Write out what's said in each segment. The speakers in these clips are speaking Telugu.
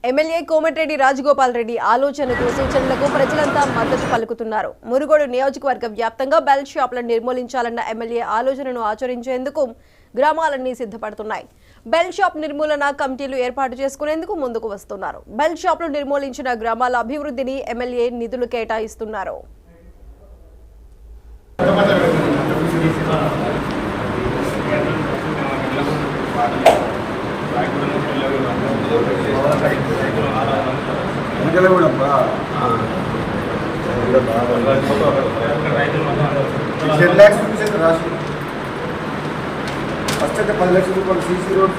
ఎమ్మెల్యే కోమటిరెడ్డి రాజగోపాల్ రెడ్డి ఆలోచనకు సూచనలకు ప్రజలంతా మద్దతు పలుకుతున్నారు. మునుగోడు నియోజకవర్గ వ్యాప్తంగా బెల్ట్ షాపులను నిర్మూలించాలన్న ఎమ్మెల్యే ఆలోచనను ఆచరించేందుకు గ్రామాలన్నీ సిద్ధపడుతున్నాయి. బెల్ట్ షాప్ నిర్మూలన కమిటీలు ఏర్పాటు చేసుకునేందుకు ముందుకు వస్తున్నారు. బెల్ట్ షాపులు నిర్మూలించిన గ్రామాల అభివృద్ధిని ఎమ్మెల్యే నిధులు కేటాయిస్తున్నారు. ఫస్ట్ అయితే 10 లక్షల రూపాయలు సీసీ రోడ్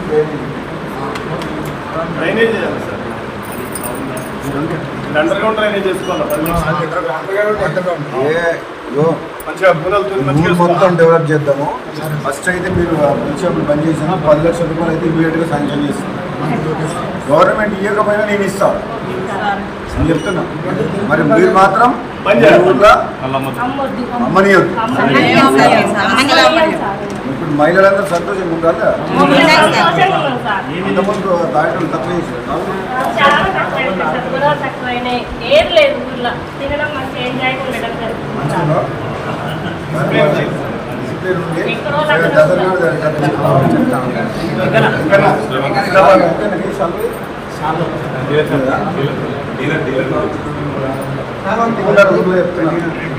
డ్రైనేజ్ చేయాలి సార్. అండర్ గ్రౌండ్ డ్రైనేజ్ చేసుకోవాలి. మొత్తం డెవలప్ చేద్దాము. ఫస్ట్ అయితే మీరు షాపులు బంద్ చేసినా 10 లక్షల రూపాయలు అయితే ఇమీడియట్గా శాంక్షన్ చేస్తాను. గవర్నమెంట్ ఇవ్వకపోయినా నేను ఇస్తాను అని చెప్తున్నా. మరి మీరు మాత్రం ఊళ్ళో అమ్మనియొద్దు. ఇప్పుడు మహిళలందరూ సంతోషంగా ఉండాలి. ఇంతకుముందు తాగడం తక్కువ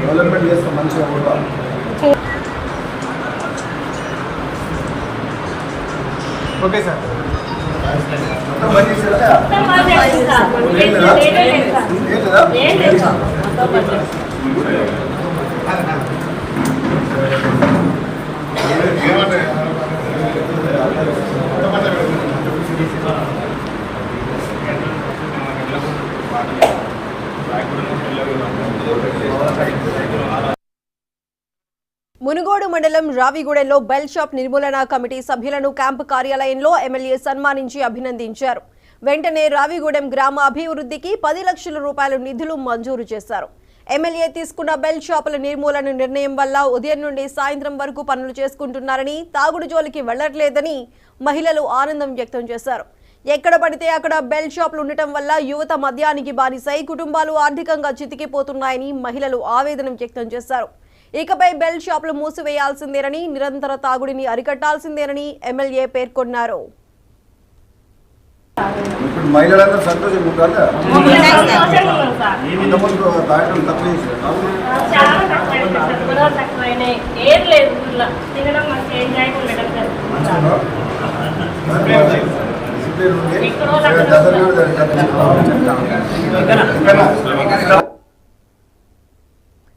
డెవలప్మెంట్ చేస్తాం మంచిగా కూడా. Okay sir. మునుగోడు మండలం రావిగూడెంలో బెల్ట్ షాప్ నిర్మూలన కమిటీ సభ్యులను క్యాంపు కార్యాలయంలో ఎమ్మెల్యే సన్మానించి అభినందించారు. వెంటనే రావిగూడెం గ్రామ అభివృద్ధికి 10 లక్షల రూపాయల నిధులు మంజూరు చేశారు. ఎమ్మెల్యే తీసుకున్న బెల్ట్ షాపుల నిర్మూలన నిర్ణయం వల్ల ఉదయం నుండి సాయంత్రం వరకు పనులు చేసుకుంటున్నారని, తాగుడు జోలికి వెళ్లట్లేదని మహిళలు ఆనందం వ్యక్తం చేశారు. ఎక్కడ పడితే అక్కడ బెల్ట్ షాపులు ఉండటం వల్ల యువత మద్యానికి బానిసై కుటుంబాలు ఆర్థికంగా చితికిపోతున్నాయని మహిళలు ఆవేదన వ్యక్తం చేశారు. ఇకపై బెల్ట్ షాపులు మూసివేయాల్సిందేనని, నిరంతర తాగుడిని అరికట్టాల్సిందేనని ఎమ్మెల్యే పేర్కొన్నారు. ఇప్పుడు మహిళలందరూ సంతోషంగా ఉండాలి. ఇంతకుముందు తాగడం తక్కువ